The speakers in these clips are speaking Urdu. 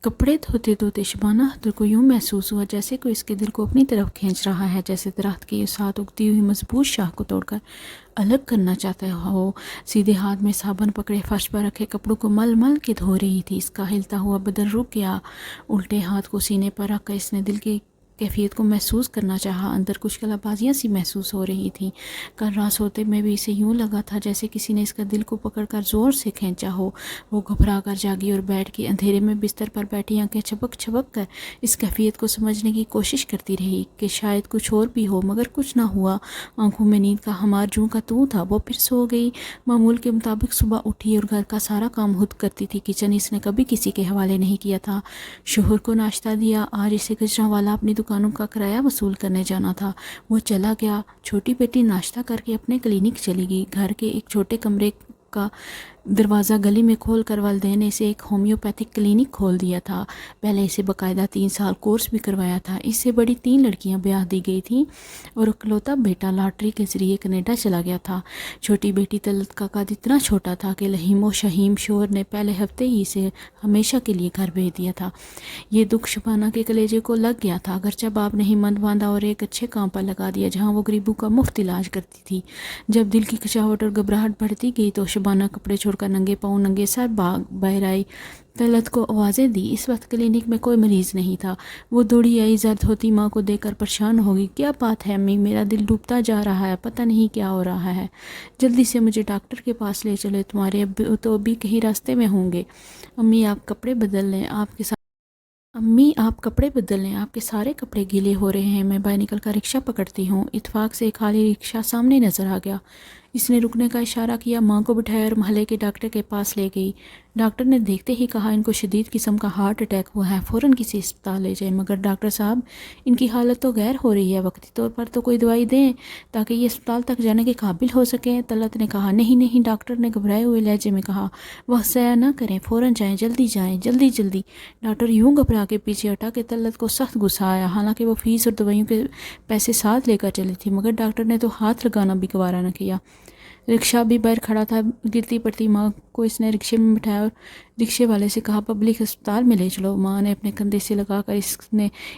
کپڑے دھوتے دھوتے شبانہ اختر کو یوں محسوس ہوا جیسے کوئی اس کے دل کو اپنی طرف کھینچ رہا ہے، جیسے درخت کے ساتھ اگتی ہوئی مضبوط شاخ کو توڑ کر الگ کرنا چاہتا ہو۔ سیدھے ہاتھ میں صابن پکڑے فرش پر رکھے کپڑوں کو مل مل کے دھو رہی تھی۔ اس کا ہلتا ہوا بدن رک گیا۔ الٹے ہاتھ کو سینے پر رکھ کر اس نے دل کی کیفیت کو محسوس کرنا چاہا۔ اندر کچھ کلابازیاں سی محسوس ہو رہی تھیں۔ کل رات سوتے میں بھی اسے یوں لگا تھا جیسے کسی نے اس کا دل کو پکڑ کر زور سے کھینچا ہو۔ وہ گھبرا کر جاگی اور بیٹھ کے اندھیرے میں بستر پر بیٹھی آنکھیں چھپک چھپک کر اس کیفیت کو سمجھنے کی کوشش کرتی رہی کہ شاید کچھ اور بھی ہو، مگر کچھ نہ ہوا۔ آنکھوں میں نیند کا ہمار جوں کا توں تھا۔ وہ پھر سو گئی۔ معمول کے مطابق صبح اٹھی اور گھر کا سارا کام خود کرتی تھی۔ کچن اس نے کبھی کسی کے حوالے نہیں کیا تھا۔ شوہر کو ناشتہ دیا۔ آج اسے گجراں والا اپنی دکانوں کا کرایہ وصول کرنے جانا تھا۔ وہ چلا گیا۔ چھوٹی بیٹی ناشتہ کر کے اپنے کلینک چلی گئی۔ گھر کے ایک چھوٹے کمرے کا دروازہ گلی میں کھول کر والدین نے اسے ایک ہومیوپیتھک کلینک کھول دیا تھا۔ پہلے اسے باقاعدہ 3 سال کورس بھی کروایا تھا۔ اس سے بڑی 3 لڑکیاں بیاہ دی گئی تھیں اور اکلوتا بیٹا لاٹری کے ذریعے کینیڈا چلا گیا تھا۔ چھوٹی بیٹی طلعت کا قد اتنا چھوٹا تھا کہ لہیم و شہیم شوہر نے پہلے ہفتے ہی اسے ہمیشہ کے لیے گھر بھیج دیا تھا۔ یہ دکھ شبانہ کے کلیجے کو لگ گیا تھا۔ اگرچہ باپ نے ہمت باندھا اور ایک اچھے کام پر لگا دیا جہاں وہ غریبوں کا مفت علاج کرتی تھی۔ جب دل کی کچاہٹ اور گھبراہٹ بڑھتی گئی تو شبانہ کپڑے چھوڑ کر ننگے پاؤں ننگے سر باہر آئی۔ طلعت کو آوازیں دی۔ اس وقت کلینک میں کوئی مریض نہیں تھا۔ وہ دوڑی آئی، زرد ہوتی ماں کو دیکھ کر پریشان ہوگی۔ کیا بات ہے امی؟ میرا دل ڈوبتا جا رہا ہے، پتہ نہیں کیا ہو رہا ہے۔ جلدی سے مجھے ڈاکٹر کے پاس لے چلے، تمہارے ابو تو ابھی کہیں راستے میں ہوں گے۔ امی آپ کپڑے بدل لیں، آپ کے سارے کپڑے گیلے ہو رہے ہیں۔ میں باہر نکل کر رکشہ پکڑتی ہوں۔ اتفاق سے ایک خالی رکشہ سامنے نظر آ گیا۔ اس نے رکنے کا اشارہ کیا، ماں کو بٹھایا اور محلے کے ڈاکٹر کے پاس لے گئی۔ ڈاکٹر نے دیکھتے ہی کہا ان کو شدید قسم کا ہارٹ اٹیک ہوا ہے، فوراً کسی اسپتال لے جائیں۔ مگر ڈاکٹر صاحب ان کی حالت تو غیر ہو رہی ہے، وقتی طور پر تو کوئی دوائی دیں تاکہ یہ اسپتال تک جانے کے قابل ہو سکیں۔ طلعت نے کہا نہیں نہیں، ڈاکٹر نے گھبرائے ہوئے لہجے میں کہا، وقت ضائع نہ کریں، فوراً جائیں، جلدی جلدی۔ ڈاکٹر یوں گھبرا کے پیچھے ہٹا کہ طلعت کو سخت غصہ آیا۔ حالانکہ وہ فیس اور دوائیوں کے پیسے ساتھ لے کر چلی تھی، مگر ڈاکٹر نے تو ہاتھ لگانا بھی گوارا نہ کیا۔ رکشہ بھی باہر کھڑا تھا۔ گرتی پڑتی ماں کو اس نے رکشے میں بٹھایا اور رکشے والے سے کہا پبلک اسپتال میں لے چلو۔ ماں نے اپنے کندھے سے لگا کر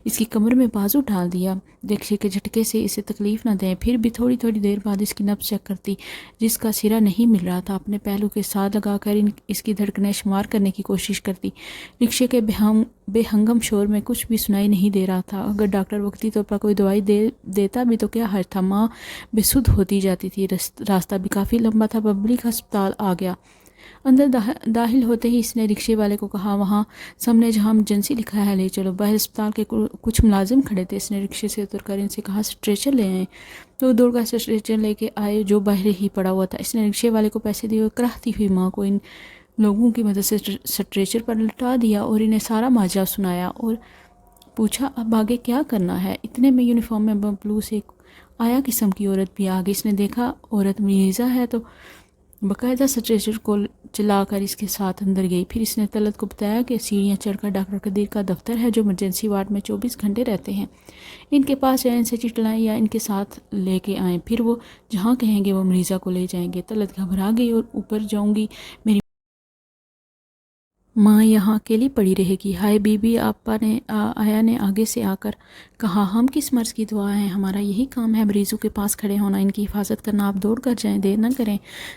اس کی کمر میں بازو ڈال دیا۔ رکشے کے جھٹکے سے اسے تکلیف نہ دیں۔ پھر بھی تھوڑی دیر بعد اس کی نبض چیک کرتی جس کا سرا نہیں مل رہا تھا۔ اپنے پہلو کے ساتھ لگا کر اس کی دھڑکنیں شمار کرنے کی کوشش کرتی۔ رکشے کے بے ہنگم شور میں کچھ بھی سنائی نہیں دے رہا تھا۔ اگر ڈاکٹر وقتی طور پر کوئی دوائی دیتا بھی تو کیا حرج تھا؟ ماں بے سدھ ہوتی جاتی تھی۔ راستہ بھی کافی لمبا تھا۔ پبلک ہسپتال آ گیا۔ اندر داخل ہوتے ہی اس نے رکشے والے کو کہا وہاں سامنے جہاں ایمرجنسی لکھا ہے لے چلو۔ باہر اسپتال کے کچھ ملازم کھڑے تھے۔ اس نے رکشے سے اتر کر ان سے کہا اسٹریچر لے آئیں۔ تو دوڑ کر اسٹریچر لے کے آئے جو باہر ہی پڑا ہوا تھا۔ اس نے رکشے والے کو پیسے دیے اور کراہتی ہوئی ماں کو ان لوگوں کی مدد سے اسٹریچر پر لٹا دیا اور انہیں سارا ماجرا سنایا اور پوچھا اب آگے کیا کرنا ہے۔ اتنے میں یونیفارم میں ملبوس ایک آیا قسم کی عورت بھی آ گئی۔ اس نے دیکھا عورت مریضہ ہے تو باقاعدہ اسٹریچر کو چلا کر اس کے ساتھ اندر گئی۔ پھر اس نے طلعت کو بتایا کہ سیڑھیاں چڑھ کر ڈاکٹر قدیر کا دفتر ہے جو ایمرجنسی وارڈ میں 24 گھنٹے رہتے ہیں۔ ان کے پاس جائیں، ان سے چٹھ لائیں یا ان کے ساتھ لے کے آئیں، پھر وہ جہاں کہیں گے وہ مریضہ کو لے جائیں گے۔ طلعت گھبرا گئی اور اوپر جاؤں گی، میری ماں یہاں اکیلی پڑی رہے گی۔ ہائے بی بی، آیا نے آگے سے آ کر کہا ہم کس مرض کی دعا ہیں، ہمارا یہی کام ہے مریضوں کے پاس کھڑے ہونا، ان کی حفاظت کرنا، آپ دوڑ کر جائیں، دیر نہ کریں۔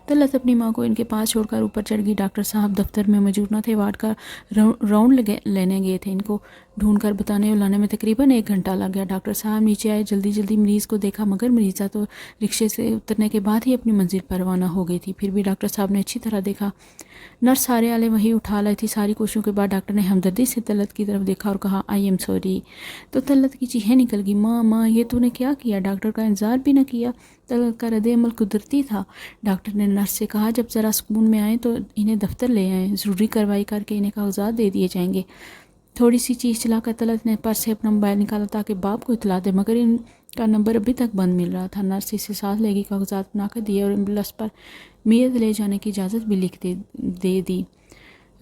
طلعت اپنی ماں کو ان کے پاس چھوڑ کر اوپر چڑھ گئی۔ ڈاکٹر صاحب دفتر میں موجود نہ تھے، وارڈ کا راؤنڈ لینے گئے تھے۔ ان کو ڈھونڈ کر بتانے اور لانے میں تقریباً 1 گھنٹہ لگ گیا۔ ڈاکٹر صاحب نیچے آئے، جلدی مریض کو دیکھا، مگر مریضہ تو رکشے سے اترنے کے بعد ہی اپنی منزل پر روانہ ہو گئی تھی۔ پھر بھی ڈاکٹر صاحب نے اچھی طرح دیکھا۔ نرس سارے آلے وہیں اٹھا لائی تھی۔ ساری کوششوں کے بعد ڈاکٹر نے ہمدردی سے طلعت کی طرف دیکھا اور کہا آئی ایم سوری۔ تو طلعت کی چیخیں نکل گئی، ماں یہ تو نے کیا کیا؟ ڈاکٹر کا انتظار بھی نہ کیا۔ طلعت کا رد عمل قدرتی تھا۔ ڈاکٹر نے نرس سے کہا جب ذرا سکون میں آئیں تو انہیں دفتر لے آئیں، ضروری کارروائی کر کے انہیں کاغذات دے دیے جائیں گے۔ تھوڑی سی چیز چلا کر طلعت نے پرس سے اپنا موبائل نکالا تاکہ باپ کو اطلاع دے، مگر ان کا نمبر ابھی تک بند مل رہا تھا۔ نرس اسے ساتھ لے گئی، کاغذات بنا کر دیے اور ایمبولینس پر میت لے جانے کی اجازت بھی لکھ دے دی۔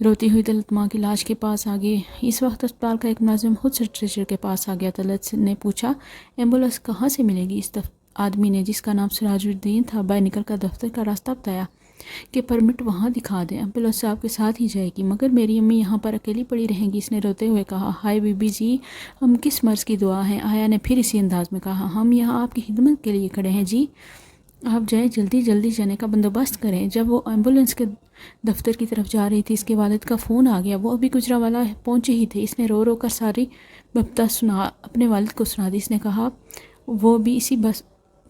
روتی ہوئی طلعت ماں کی لاش کے پاس آ گئی۔ اس وقت اسپتال کا ایک ملازم خود اسٹریچر کے پاس آ گیا۔ طلعت نے پوچھا ایمبولینس کہاں سے ملے گی؟ اس آدمی نے جس کا نام سراج الدین تھا باہر نکل کر دفتر کا راستہ بتایا۔ کہ پرمٹ وہاں دکھا دیں، ایمبولینس آپ کے ساتھ ہی جائے گی، مگر میری امی یہاں پر اکیلی پڑی رہیں گی۔ اس نے روتے ہوئے کہا، ہائے بی بی جی، ہم کس مرض کی دعا ہیں؟ آیا نے پھر اسی انداز میں کہا، ہم یہاں آپ کی خدمت کے لیے کھڑے ہیں جی، آپ جائیں، جلدی جلدی جانے کا بندوبست کریں۔ جب وہ ایمبولینس کے دفتر کی طرف جا رہی تھی، اس کے والد کا فون آ گیا، وہ ابھی گجرانوالہ پہنچے ہی تھے۔ اس نے رو رو کر ساری ببتا اپنے والد کو سنا دی۔ اس نے کہا وہ بھی اسی بس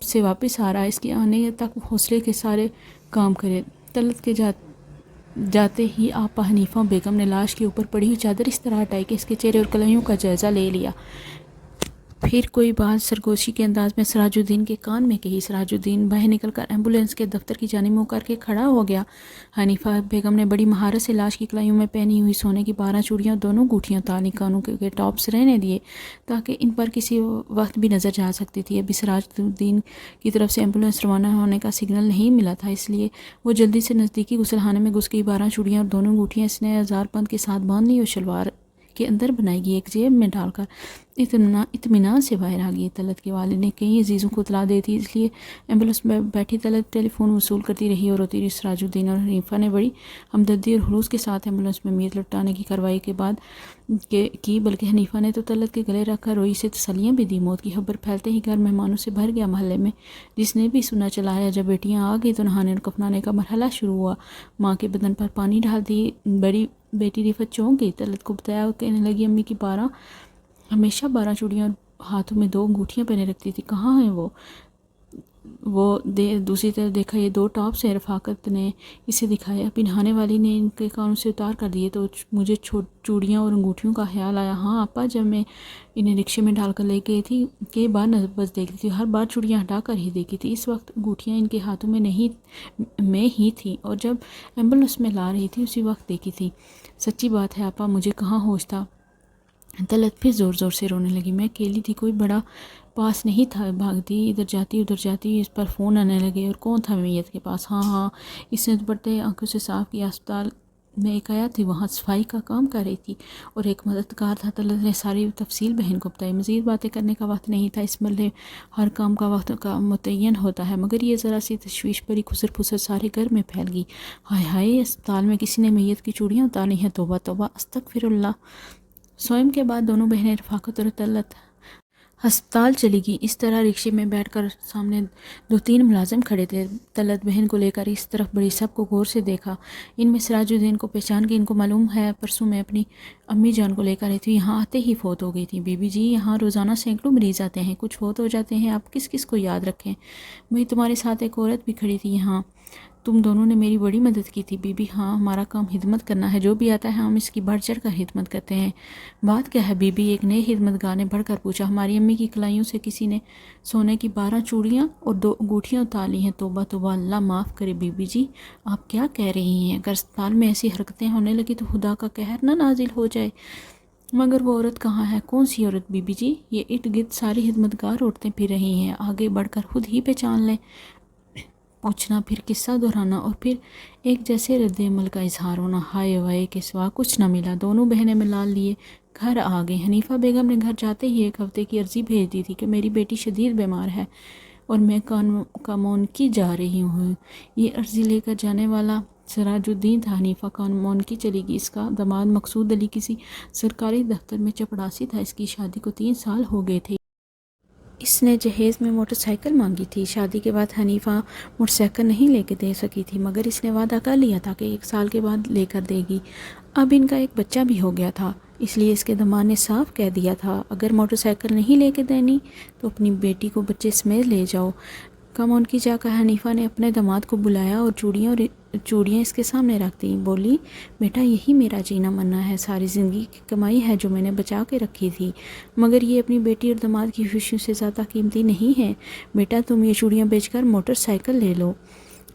سے واپس آ رہا ہے، اس کے آنے تک حوصلے کے سارے کام کرے۔ طلعت کے جاتے ہی آپا حنیفہ بیگم نے لاش کے اوپر پڑی ہوئی چادر اس طرح ہٹائی کہ اس کے چہرے اور کلیوں کا جائزہ لے لیا۔ پھر کوئی بات سرگوشی کے انداز میں سراج الدین کے کان میں کہی۔ سراج الدین باہر نکل کر ایمبولینس کے دفتر کی جانب منہ کر کے کھڑا ہو گیا۔ حنیفہ بیگم نے بڑی مہارت سے لاش کی کلائیوں میں پہنی ہوئی سونے کی 12 چوڑیاں دونوں گوٹھیاں تالی، کانوں کے ٹاپس رہنے دیے تاکہ ان پر کسی وقت بھی نظر جا سکتی تھی۔ ابھی سراج الدین کی طرف سے ایمبولینس روانہ ہونے کا سگنل نہیں ملا تھا، اس لیے وہ جلدی سے نزدیکی غسل خانے میں گھس گئی۔ 12 چوڑیاں اور دونوں گوٹھیاں اس نے ہزار بند کے ساتھ باندھ لی اور شلوار کے اندر بنائی گئی، ایک جیب میں ڈال کر اطمینان سے باہر آ گئی۔ طلعت کے والد نے کئی عزیزوں کو اطلاع دی تھی، اس لیے ایمبولینس میں بیٹھی طلعت ٹیلی فون وصول کرتی رہی اور روتی رہی۔ سراج الدین اور حنیفہ نے بڑی ہمدردی اور خلوص کے ساتھ ایمبولینس میں میت لٹانے کی کارروائی کے بعد کی، بلکہ حنیفہ نے تو طلعت کے گلے رکھ کر روئی سے تسلیاں بھی دی۔ موت کی خبر پھیلتے ہی گھر مہمانوں سے بھر گیا۔ محلے میں جس نے بھی سنا چلایا، جب بیٹیاں آ گئی تو نہانے اور کفنانے کا مرحلہ شروع ہوا۔ ماں کے بدن پر پانی ڈال دی، بڑی بیٹی رفت چونک گئی۔ طلعت کو بتایا، کہنے لگی، امی کی ہمیشہ 12 چوڑیاں اور ہاتھوں میں 2 انگوٹھیاں پہنے رکھتی تھی، کہاں ہیں وہ دوسری طرف دیکھا، یہ 2 ٹاپس ہیں۔ رفاقت نے اسے دکھایا، ابھی نہانے والی نے ان کے کانوں سے اتار کر دیے تو مجھے چوڑیاں اور انگوٹھیوں کا خیال آیا۔ ہاں آپا، جب میں انہیں رکشے میں ڈال کر لے گئی تھی کئی بار بس دیکھتی تھی، ہر بار چوڑیاں ہٹا کر ہی دیکھی تھی، اس وقت انگوٹھیاں ان کے ہاتھوں میں ہی تھی، اور جب ایمبولینس میں لا رہی تھی اسی وقت دیکھی تھی۔ سچی بات ہے آپا، مجھے کہاں ہوش تھا۔ طلعت پھر زور زور سے رونے لگی، میں اکیلی تھی، کوئی بڑا پاس نہیں تھا، بھاگتی ادھر جاتی، اس پر فون آنے لگے، اور کون تھا میت کے پاس؟ ہاں، اس نے دوپٹے آنکھوں سے صاف کیا، اسپتال میں ایک آیا تھی، وہاں صفائی کا کام کر رہی تھی اور ایک مددگار تھا۔ طلعت نے ساری تفصیل بہن کو بتائی۔ مزید باتیں کرنے کا وقت نہیں تھا، اس مرحلے ہر کام کا وقت کا متعین ہوتا ہے، مگر یہ ذرا سی تشویش بری خسر پھسر سارے گھر میں پھیل گئی۔ ہائے ہائے، اسپتال میں کسی نے میت کی چوڑیاں اتاری ہیں، توبہ توبہ، استغفر اللہ۔ سوئم کے بعد دونوں بہنیں رفاقت اور طلعت ہسپتال چلی گئی۔ اس طرح رکشے میں بیٹھ کر سامنے 2-3 ملازم کھڑے تھے۔ طلعت بہن کو لے کر اس طرف بڑی، سب کو غور سے دیکھا۔ ان میں سراج الدین کو پہچان کے، ان کو معلوم ہے پرسوں میں اپنی امی جان کو لے کر آئی تھی، یہاں آتے ہی فوت ہو گئی تھی۔ بی بی جی، یہاں روزانہ سینکڑوں مریض آتے ہیں، کچھ فوت ہو جاتے ہیں، آپ کس کس کو یاد رکھیں؟ وہی تمہارے ساتھ ایک عورت بھی کھڑی تھی یہاں، تم دونوں نے میری بڑی مدد کی تھی بی بی۔ ہاں، ہمارا کام خدمت کرنا ہے، جو بھی آتا ہے ہم اس کی بڑھ چڑھ کر خدمت کرتے ہیں۔ بات کیا ہے بی بی؟ ایک نئے خدمتگار نے بڑھ کر پوچھا۔ ہماری امی کی کلائیوں سے کسی نے سونے کی 12 چوڑیاں اور 2 انگوٹھیاں اتار لی ہیں۔ توبہ توبہ، اللہ معاف کرے بی بی جی، آپ کیا کہہ رہی ہیں؟ اگر اسپتال میں ایسی حرکتیں ہونے لگی تو خدا کا قہر نہ نازل ہو جائے۔ مگر وہ عورت کہاں ہے؟ کون سی عورت بی بی جی؟ یہ ارد گرد ساری خدمتگار عورتیں پھر رہی ہیں، آگے بڑھ کر خود ہی پہچان لیں۔ پوچھنا، پھر قصہ دہرانا اور پھر ایک جیسے رد عمل کا اظہار ہونا۔ ہائے وائے کے سوا کچھ نہ ملا۔ دونوں بہنیں ملال لیے گھر آ گئیں۔ حنیفہ بیگم نے گھر جاتے ہی 1 ہفتے کی عرضی بھیج دی تھی کہ میری بیٹی شدید بیمار ہے اور میں کامونکی جا رہی ہوں۔ یہ عرضی لے کر جانے والا سراج الدین تھا۔ حنیفہ کامونکی چلی گئی۔ اس کا داماد مقصود علی کسی سرکاری دفتر میں چپڑاسی تھا، اس کی شادی کو 3 سال ہو گئے تھے۔ اس نے جہیز میں موٹر سائیکل مانگی تھی۔ شادی کے بعد حنیفہ موٹر سائیکل نہیں لے کے دے سکی تھی، مگر اس نے وعدہ کر لیا تھا کہ 1 سال کے بعد لے کر دے گی۔ اب ان کا ایک بچہ بھی ہو گیا تھا، اس لیے اس کے داماد نے صاف کہہ دیا تھا، اگر موٹر سائیکل نہیں لے کے دینی تو اپنی بیٹی کو بچے سمیت لے جاؤ۔ کامونکی جا کر حنیفہ نے اپنے داماد کو بلایا اور چوڑیاں اس کے سامنے رکھ دیں۔ بولی، بیٹا یہی میرا جینا مرنا ہے، ساری زندگی کی کمائی ہے جو میں نے بچا کے رکھی تھی، مگر یہ اپنی بیٹی اور داماد کی خوشیوں سے زیادہ قیمتی نہیں ہے۔ بیٹا تم یہ چوڑیاں بیچ کر موٹر سائیکل لے لو۔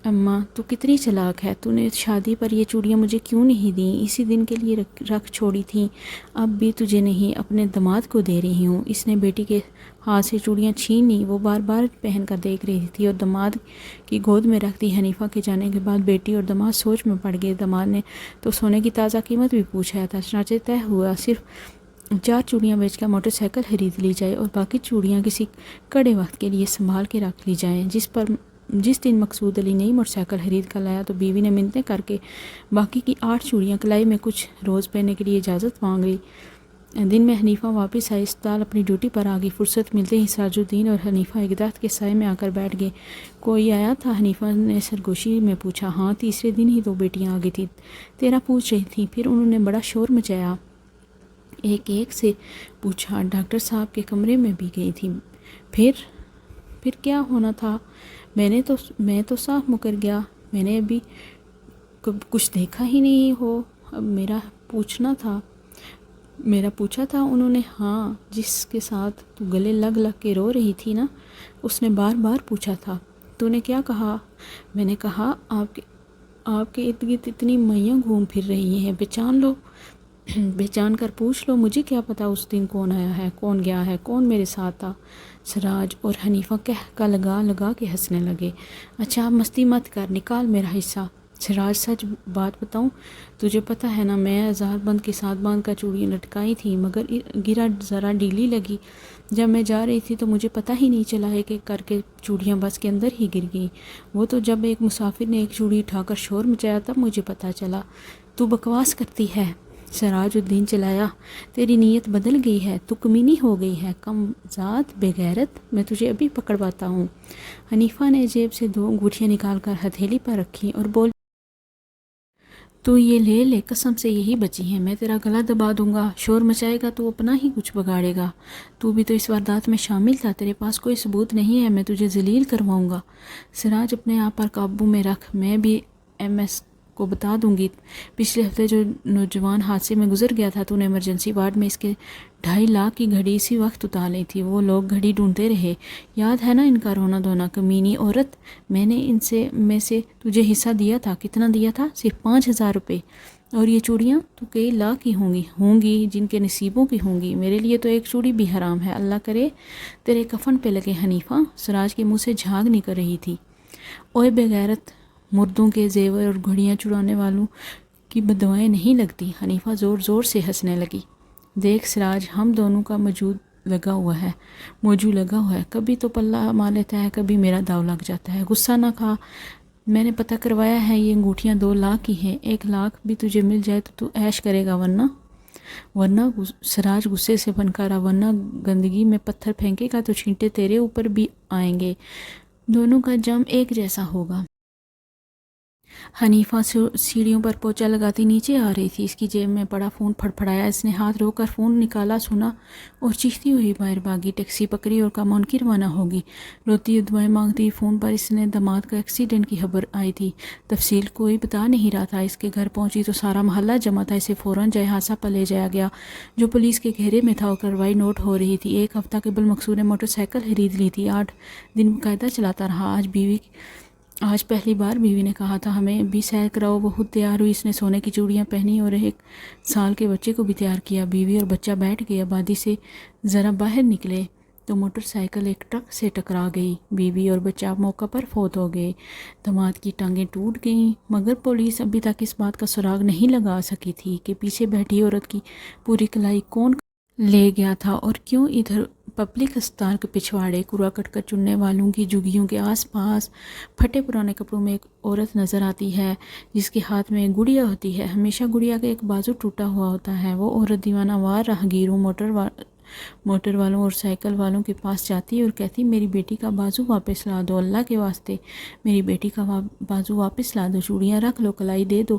اماں تو کتنی چلاک ہے، تو نے شادی پر یہ چوڑیاں مجھے کیوں نہیں دیں؟ اسی دن کے لیے رکھ چھوڑی تھیں، اب بھی تجھے نہیں اپنے داماد کو دے رہی ہوں۔ اس نے بیٹی کے ہاتھ سے چوڑیاں چھین لی، وہ بار بار پہن کر دیکھ رہی تھی اور داماد کی گود میں رکھ دی۔ حنیفہ کے جانے کے بعد بیٹی اور داماد سوچ میں پڑ گئے۔ داماد نے تو سونے کی تازہ قیمت بھی پوچھا تھا، چنانچہ طے ہوا صرف 4 چوڑیاں بیچ کر موٹر سائیکل خرید لی جائے اور باقی چوڑیاں کسی کڑے وقت کے لیے سنبھال کے رکھ لی جائیں، جس پر جس دن مقصود علی نئی موٹر سائیکل خرید کر لایا تو بیوی نے منتیں کر کے باقی کی 8 چوڑیاں کلائی میں کچھ روز پہننے کے لیے اجازت مانگ لی۔ دن میں حنیفہ واپس آئی، اسپتال اپنی ڈیوٹی پر آ گئی۔ فرصت ملتے ہی سراج الدین اور حنیفہ ایک درخت کے سائے میں آ کر بیٹھ گئے۔ کوئی آیا تھا؟ حنیفہ نے سرگوشی میں پوچھا۔ ہاں، تیسرے دن ہی 2 بیٹیاں آ گئی تھیں، تیرا پوچھ رہی تھیں۔ پھر انہوں نے بڑا شور مچایا، ایک سے پوچھا۔ ڈاکٹر صاحب کے کمرے میں بھی گئی تھی۔ پھر کیا ہونا تھا؟ میں تو صاف مکر گیا، میں نے ابھی کچھ دیکھا ہی نہیں ہو۔ اب میرا پوچھا تھا انہوں نے؟ ہاں، جس کے ساتھ تو گلے لگ کے رو رہی تھی نا، اس نے بار بار پوچھا تھا۔ تو نے کیا کہا؟ میں نے کہا آپ کے ارد گرد اتنی میاں گھوم پھر رہی ہیں، پہچان کر پوچھ لو۔ مجھے کیا پتا اس دن کون آیا ہے، کون گیا ہے، کون میرے ساتھ تھا؟ سراج اور حنیفہ کہہ لگا کے ہنسنے لگے۔ اچھا مستی مت کر، نکال میرا حصہ۔ سراج سچ بات بتاؤں، تجھے پتہ ہے نا، میں ہزار بند کے ساتھ باندھ کر چوڑیاں لٹکائی تھی، مگر گرا ذرا ڈھیلی لگی۔ جب میں جا رہی تھی تو مجھے پتہ ہی نہیں چلا ہے کہ کر کے چوڑیاں بس کے اندر ہی گر گئیں۔ وہ تو جب ایک مسافر نے ایک چوڑی اٹھا کر شور مچایا تب مجھے پتہ چلا۔ تو بکواس کرتی ہے، سراج الدین چلایا۔ تیری نیت بدل گئی ہے، تو کمینی ہو گئی ہے، کم ذات بے غیرت، میں تجھے ابھی پکڑواتا ہوں۔ حنیفہ نے جیب سے 2 انگوٹھیاں نکال کر ہتھیلی پر رکھی اور بول، تو یہ لے قسم سے یہی بچی ہیں، میں تیرا گلا دبا دوں گا۔ شور مچائے گا تو اپنا ہی کچھ بگاڑے گا۔ تو بھی تو اس واردات میں شامل تھا، تیرے پاس کوئی ثبوت نہیں ہے، میں تجھے ذلیل کرواؤں گا۔ سراج اپنے آپ پر قابو میں رکھ، میں بھی MS کو بتا دوں گی۔ پچھلے ہفتے جو نوجوان حادثے میں گزر گیا تھا، تو نے ایمرجنسی وارڈ میں اس کے 2.5 لاکھ کی گھڑی اسی وقت اتار تھی۔ وہ لوگ گھڑی ڈھونڈتے رہے، یاد ہے نا ان کا رونا دھونا؟ کمینی عورت، میں نے میں سے تجھے حصہ دیا تھا۔ کتنا دیا تھا؟ صرف 5,000 روپے۔ اور یہ چوڑیاں تو کئی لاکھ کی ہوں گی جن کے نصیبوں کی ہوں گی۔ میرے لیے تو ایک چوڑی بھی حرام ہے، اللہ کرے تیرے کفن پہ لگے۔ حنیفہ سراج کے منہ سے جھاگ نکل رہی تھی۔ اوئے بے غیرت، مردوں کے زیور اور گھڑیاں چرانے والوں کی بدوائیں نہیں لگتی۔ حنیفہ زور زور سے ہنسنے لگی۔ دیکھ سراج، ہم دونوں کا موجو لگا ہوا ہے، کبھی تو پلہ مار لیتا ہے، کبھی میرا داؤ لگ جاتا ہے۔ غصہ نہ کھا، میں نے پتہ کروایا ہے، یہ انگوٹھیاں 2 لاکھ کی ہیں۔ 1 لاکھ بھی تجھے مل جائے تو عیش کرے گا، ورنہ سراج غصے سے پھنکارا، ورنہ گندگی میں پتھر پھینکے گا تو چھینٹے تیرے اوپر بھی آئیں گے، دونوں کا جم ایک جیسا ہوگا۔ حنیفہ سیڑھیوں پر پوچھا لگاتی نیچے آ رہی تھی، اس کی جیب میں پڑا فون پھڑپھڑایا، اس نے ہاتھ روک کر فون نکالا، سنا اور چیختی ہوئی باہر بھاگی۔ ٹیکسی پکڑی اور کامون کی روانہ ہوگی۔ روتی اور دعائیں مانگتی فون پر اس نے داماد کا ایکسیڈنٹ کی خبر آئی تھی، تفصیل کوئی بتا نہیں رہا تھا۔ اس کے گھر پہنچی تو سارا محلہ جمع تھا، اسے فوراً جائے حادثہ پر لے جایا گیا جو پولیس کے گھیرے میں تھا اور کارروائی نوٹ ہو رہی تھی۔ 1 ہفتہ قبل مقصود نے موٹر سائیکل خرید لی تھی، 8 دن باقاعدہ چلاتا رہا۔ آج پہلی بار بیوی نے کہا تھا ہمیں بھی سیر کراؤ، وہ خود تیار ہوئی، اس نے سونے کی چوڑیاں پہنی اور 1 سال کے بچے کو بھی تیار کیا۔ بیوی اور بچہ بیٹھ گئے، آبادی سے ذرا باہر نکلے تو موٹر سائیکل ایک ٹرک سے ٹکرا گئی، بیوی اور بچہ موقع پر فوت ہو گئے، داماد کی ٹانگیں ٹوٹ گئیں۔ مگر پولیس ابھی تک اس بات کا سراغ نہیں لگا سکی تھی کہ پیچھے بیٹھی عورت کی پوری کلائی کون لے گیا تھا اور کیوں۔ ادھر پبلک ہسپتال کے پچھواڑے کوڑا کرکٹ چننے والوں کی جھگیوں کے آس پاس پھٹے پرانے کپڑوں میں ایک عورت نظر آتی ہے جس کے ہاتھ میں ایک گڑیا ہوتی ہے، ہمیشہ گڑیا کا ایک بازو ٹوٹا ہوا ہوتا ہے۔ وہ عورت دیوانہ وار راہگیروں، موٹر والوں اور سائیکل والوں کے پاس جاتی اور کہتی میری بیٹی کا بازو واپس لا دو، اللہ کے واسطے میری بیٹی کا بازو واپس لا دو، چوڑیاں رکھ لو، کلائی دے دو،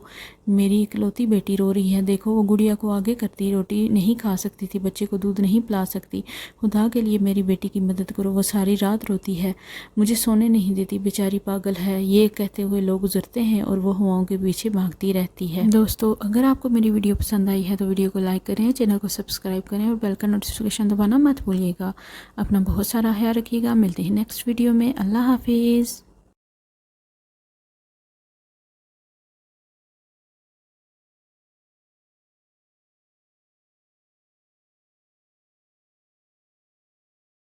میری اکلوتی بیٹی رو رہی ہے، دیکھو۔ وہ گڑیا کو آگے کرتی، روٹی نہیں کھا سکتی تھی، بچے کو دودھ نہیں پلا سکتی، خدا کے لیے میری بیٹی کی مدد کرو، وہ ساری رات روتی ہے، مجھے سونے نہیں دیتی، بیچاری پاگل ہے۔ یہ کہتے ہوئے لوگ گزرتے ہیں اور وہ ہواؤں کے پیچھے بھاگتی رہتی ہے۔ دوستو، اگر آپ کو میری ویڈیو پسند آئی ہے تو ویڈیو کو لائک کریں، چینل کو سبسکرائب کریں اور بیل کا نوٹیفیکیشن دبانا مت بھولیے گا۔ اپنا بہت سارا خیال رکھیے گا، ملتے ہیں نیکسٹ ویڈیو میں۔ اللہ حافظ۔